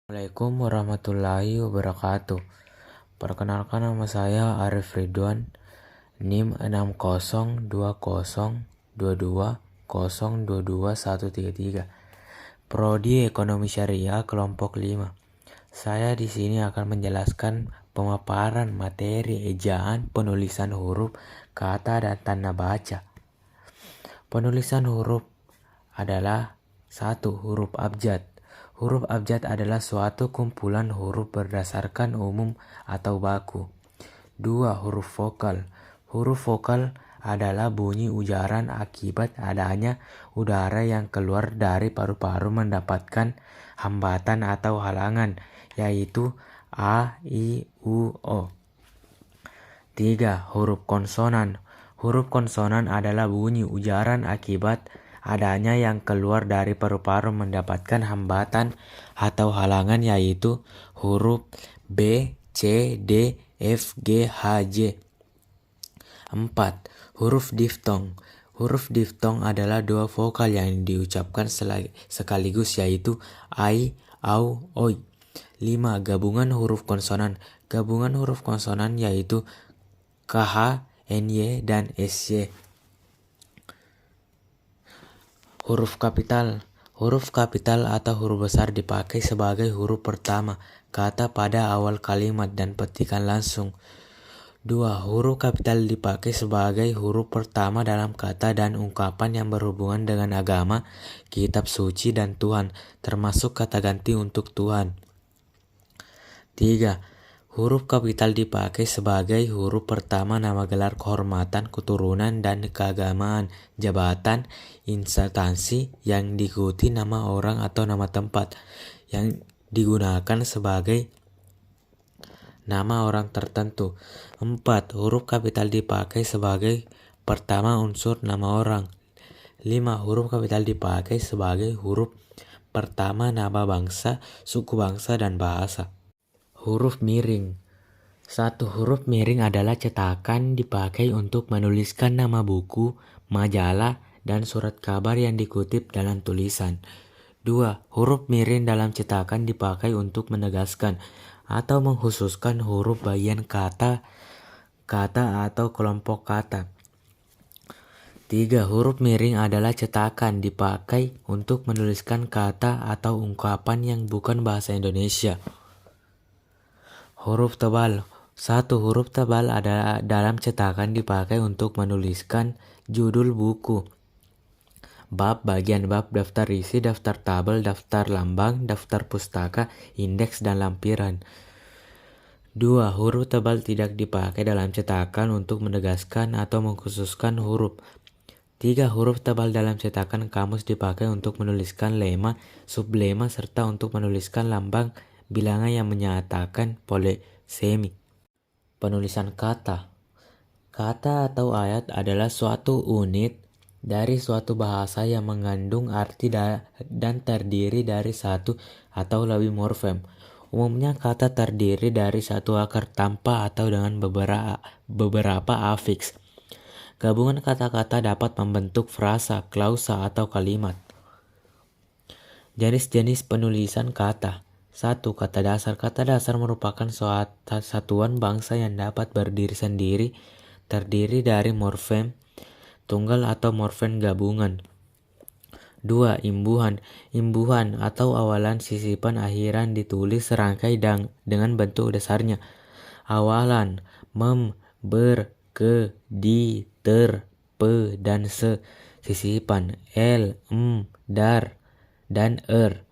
Assalamualaikum warahmatullahi wabarakatuh. Perkenalkan, nama saya Arif Ridwan, NIM 602022022133, Prodi Ekonomi Syariah kelompok 5. Saya di sini akan menjelaskan pemaparan materi ejaan, penulisan huruf, kata, dan tanda baca. Penulisan huruf adalah 1. Huruf abjad. Huruf abjad adalah suatu kumpulan huruf berdasarkan umum atau baku. 2. Huruf vokal. Huruf vokal adalah bunyi ujaran akibat adanya udara yang keluar dari paru-paru mendapatkan hambatan atau halangan, yaitu A, I, U, O. 3. Huruf konsonan. Huruf konsonan adalah bunyi ujaran akibat adanya yang keluar dari paru-paru mendapatkan hambatan atau halangan, yaitu huruf B, C, D, F, G, H, J. 4. Huruf diftong. Huruf diftong adalah dua vokal yang diucapkan sekaligus, yaitu ai, au, oi. 5. Gabungan huruf konsonan. Gabungan huruf konsonan yaitu KH, NY, dan SY. Huruf kapital. Huruf kapital atau huruf besar dipakai sebagai huruf pertama kata pada awal kalimat dan petikan langsung. 2. Huruf kapital dipakai sebagai huruf pertama dalam kata dan ungkapan yang berhubungan dengan agama, kitab suci, dan Tuhan, termasuk kata ganti untuk Tuhan. 3. Huruf kapital dipakai sebagai huruf pertama nama gelar kehormatan, keturunan, dan keagamaan, jabatan, instansi yang diikuti nama orang atau nama tempat yang digunakan sebagai nama orang tertentu. 4. Huruf kapital dipakai sebagai pertama unsur nama orang. 5. Huruf kapital dipakai sebagai huruf pertama nama bangsa, suku bangsa, dan bahasa. Huruf miring. 1. Huruf miring adalah cetakan dipakai untuk menuliskan nama buku, majalah, dan surat kabar yang dikutip dalam tulisan. 2. Huruf miring dalam cetakan dipakai untuk menegaskan atau mengkhususkan huruf bagian kata atau kelompok kata. 3. Huruf miring adalah cetakan dipakai untuk menuliskan kata atau ungkapan yang bukan bahasa Indonesia. Huruf tebal. 1. Huruf tebal adalah dalam cetakan dipakai untuk menuliskan judul buku, bab, bagian bab, daftar isi, daftar tabel, daftar lambang, daftar pustaka, indeks, dan lampiran. 2. Huruf tebal tidak dipakai dalam cetakan untuk menegaskan atau mengkhususkan huruf. 3. Huruf tebal dalam cetakan kamus dipakai untuk menuliskan lema, sublema, serta untuk menuliskan lambang bilangan yang menyatakan polisemi. Penulisan kata. Kata atau ayat adalah suatu unit dari suatu bahasa yang mengandung arti dan terdiri dari satu atau lebih morfem. Umumnya kata terdiri dari satu akar tanpa atau dengan beberapa afiks. Gabungan kata-kata dapat membentuk frasa, klausa, atau kalimat. Jenis-jenis penulisan kata. 1. Kata dasar. Kata dasar merupakan satuan bangsa yang dapat berdiri sendiri, terdiri dari morfem tunggal atau morfem gabungan. 2. Imbuhan. Imbuhan atau awalan, sisipan, akhiran ditulis serangkai dengan bentuk dasarnya. Awalan mem, ber, ke, di, ter, pe, dan se. Sisipan el, dar, dan er.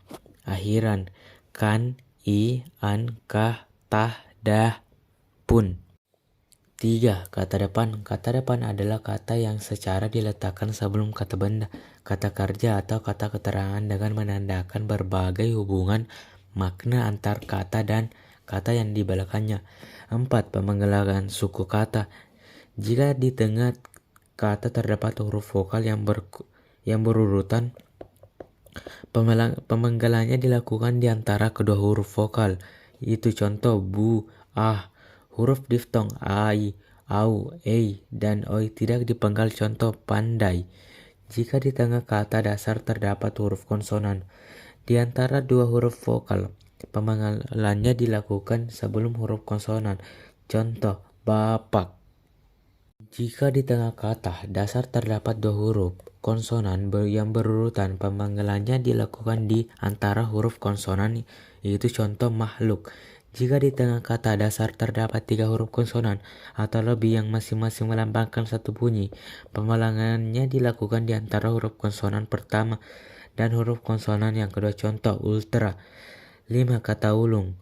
Akhiran kan, i, an, kah, tah, dah, pun. 3. Kata depan. Kata depan adalah kata yang secara diletakkan sebelum kata benda, kata kerja, atau kata keterangan dengan menandakan berbagai hubungan makna antar kata dan kata yang di belakangnya. 4. Pemenggalan suku kata. Jika di tengah kata terdapat huruf vokal yang berurutan, pemenggalannya dilakukan di antara kedua huruf vokal. Itu contoh bu, ah. Huruf diftong ai, au, ei, dan oi tidak dipenggal, contoh pandai. Jika di tengah kata dasar terdapat huruf konsonan di antara dua huruf vokal, Pemanggilannya dilakukan sebelum huruf konsonan. Contoh, bapak. Jika di tengah kata dasar terdapat dua huruf konsonan yang berurutan, pemanggilannya dilakukan di antara huruf konsonan, yaitu contoh makhluk. Jika di tengah kata dasar terdapat tiga huruf konsonan atau lebih yang masing-masing melambangkan satu bunyi, pemanggilannya dilakukan di antara huruf konsonan pertama dan huruf konsonan yang kedua. Contoh, ultra. 5. Kata ulang.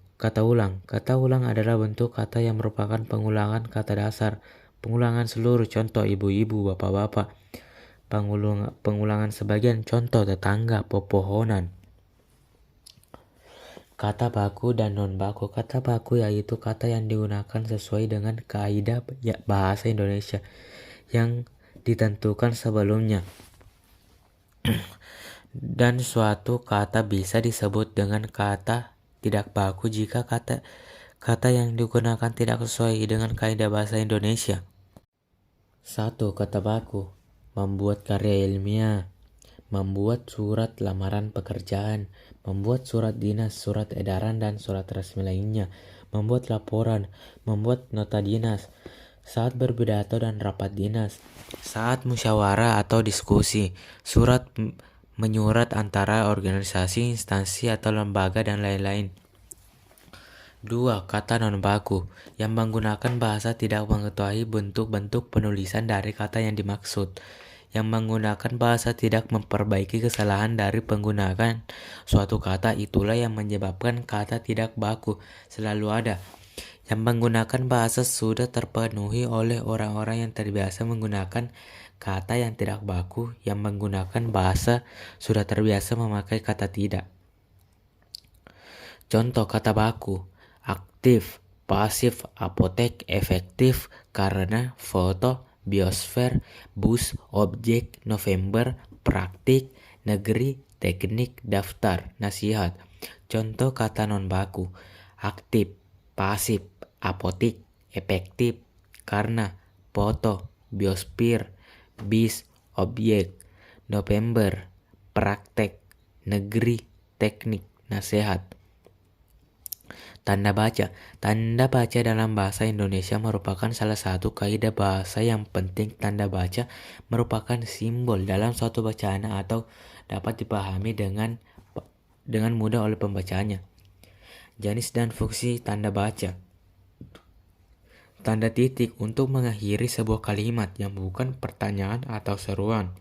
Kata ulang adalah bentuk kata yang merupakan pengulangan kata dasar. Pengulangan seluruh, contoh ibu-ibu, bapak-bapak. Pengulangan sebagian, contoh tetangga, pepohonan. Kata baku dan non baku. Kata baku yaitu kata yang digunakan sesuai dengan kaidah bahasa Indonesia yang ditentukan sebelumnya. Dan suatu kata bisa disebut dengan kata tidak baku jika kata yang digunakan tidak sesuai dengan kaidah bahasa Indonesia. 1. Kata baku. Membuat karya ilmiah, membuat surat lamaran pekerjaan, membuat surat dinas, surat edaran dan surat resmi lainnya, membuat laporan, membuat nota dinas, saat berpidato dan rapat dinas, saat musyawarah atau diskusi, surat menyurat antara organisasi, instansi atau lembaga dan lain-lain. 2. Kata non baku, yang menggunakan bahasa tidak mengetahui bentuk-bentuk penulisan dari kata yang dimaksud, yang menggunakan bahasa tidak memperbaiki kesalahan dari penggunaan suatu kata, itulah yang menyebabkan kata tidak baku selalu ada. Yang menggunakan bahasa sudah terpenuhi oleh orang-orang yang terbiasa menggunakan kata yang tidak baku, yang menggunakan bahasa sudah terbiasa memakai kata tidak. Contoh kata baku: aktif, pasif, apotek, efektif, karena, foto, biosfer, bus, objek, November, praktik, negeri, teknik, daftar, nasihat. Contoh kata non baku: aktif, pasif, apotik, efektif, karena, foto, biosfer, bis, objek, November, praktek, negeri, teknik, nasihat. Tanda baca. Tanda baca dalam bahasa Indonesia merupakan salah satu kaidah bahasa yang penting. Tanda baca merupakan simbol dalam suatu bacaan atau dapat dipahami dengan mudah oleh pembacanya. Jenis dan fungsi tanda baca. Tanda titik untuk mengakhiri sebuah kalimat yang bukan pertanyaan atau seruan.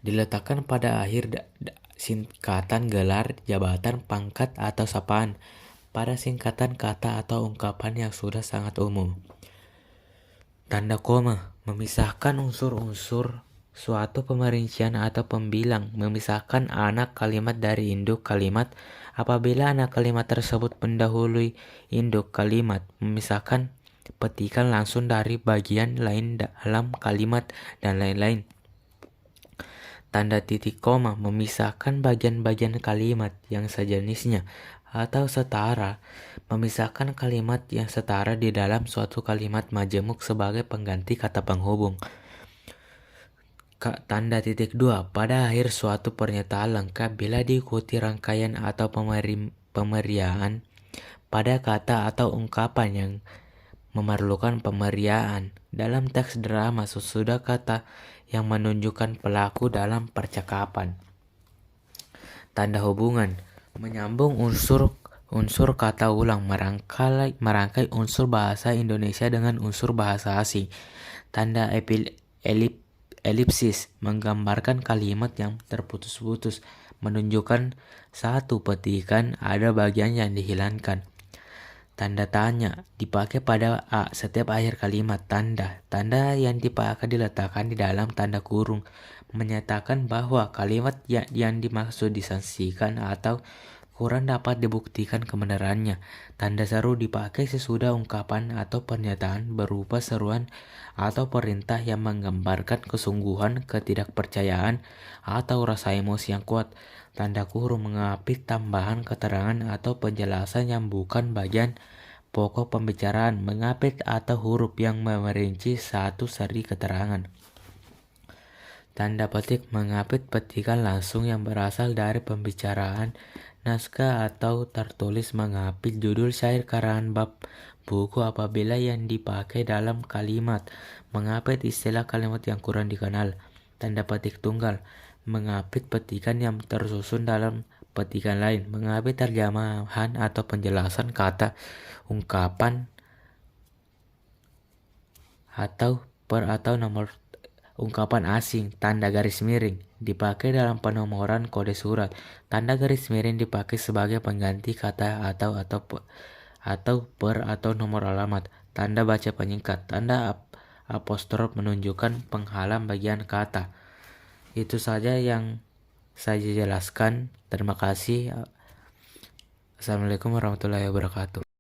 Diletakkan pada akhir singkatan, gelar, jabatan, pangkat, atau sapaan, pada singkatan kata atau ungkapan yang sudah sangat umum. Tanda koma memisahkan unsur-unsur suatu pemerincian atau pembilang, memisahkan anak kalimat dari induk kalimat apabila anak kalimat tersebut mendahului induk kalimat, memisahkan petikan langsung dari bagian lain dalam kalimat, dan lain-lain. Tanda titik koma memisahkan bagian-bagian kalimat yang sejenisnya atau setara, memisahkan kalimat yang setara di dalam suatu kalimat majemuk sebagai pengganti kata penghubung. Tanda titik 2 pada akhir suatu pernyataan lengkap bila diikuti rangkaian atau pemeriaan pada kata atau ungkapan yang memerlukan pemeriaan. Dalam teks drama sesudah kata yang menunjukkan pelaku dalam percakapan. Tanda hubungan menyambung unsur kata ulang, merangkai unsur bahasa Indonesia dengan unsur bahasa asing. Tanda elipsis menggambarkan kalimat yang terputus-putus, menunjukkan satu petikan ada bagian yang dihilangkan. Tanda tanya dipakai pada A setiap akhir kalimat. Tanda yang dipakai diletakkan di dalam tanda kurung, menyatakan bahwa kalimat yang dimaksud disaksikan atau kurang dapat dibuktikan kebenarannya. Tanda seru dipakai sesudah ungkapan atau pernyataan berupa seruan atau perintah yang menggambarkan kesungguhan, ketidakpercayaan, atau rasa emosi yang kuat. Tanda kurung mengapit tambahan keterangan atau penjelasan yang bukan bagian pokok pembicaraan, mengapit atau huruf yang memerinci satu seri keterangan. Tanda petik mengapit petikan langsung yang berasal dari pembicaraan, naskah atau tertulis. Mengapit judul syair karangan bab buku apabila yang dipakai dalam kalimat. Mengapit istilah kalimat yang kurang dikenal. Tanda petik tunggal mengapit petikan yang tersusun dalam petikan lain. Mengapit terjemahan atau penjelasan kata, ungkapan, atau nomor ungkapan asing. Tanda garis miring dipakai dalam penomoran kode surat. Tanda garis miring dipakai sebagai pengganti kata atau per atau nomor alamat. Tanda baca penyingkat. Tanda apostrof menunjukkan penghalang bagian kata. Itu saja yang saya jelaskan. Terima kasih. Assalamualaikum warahmatullahi wabarakatuh.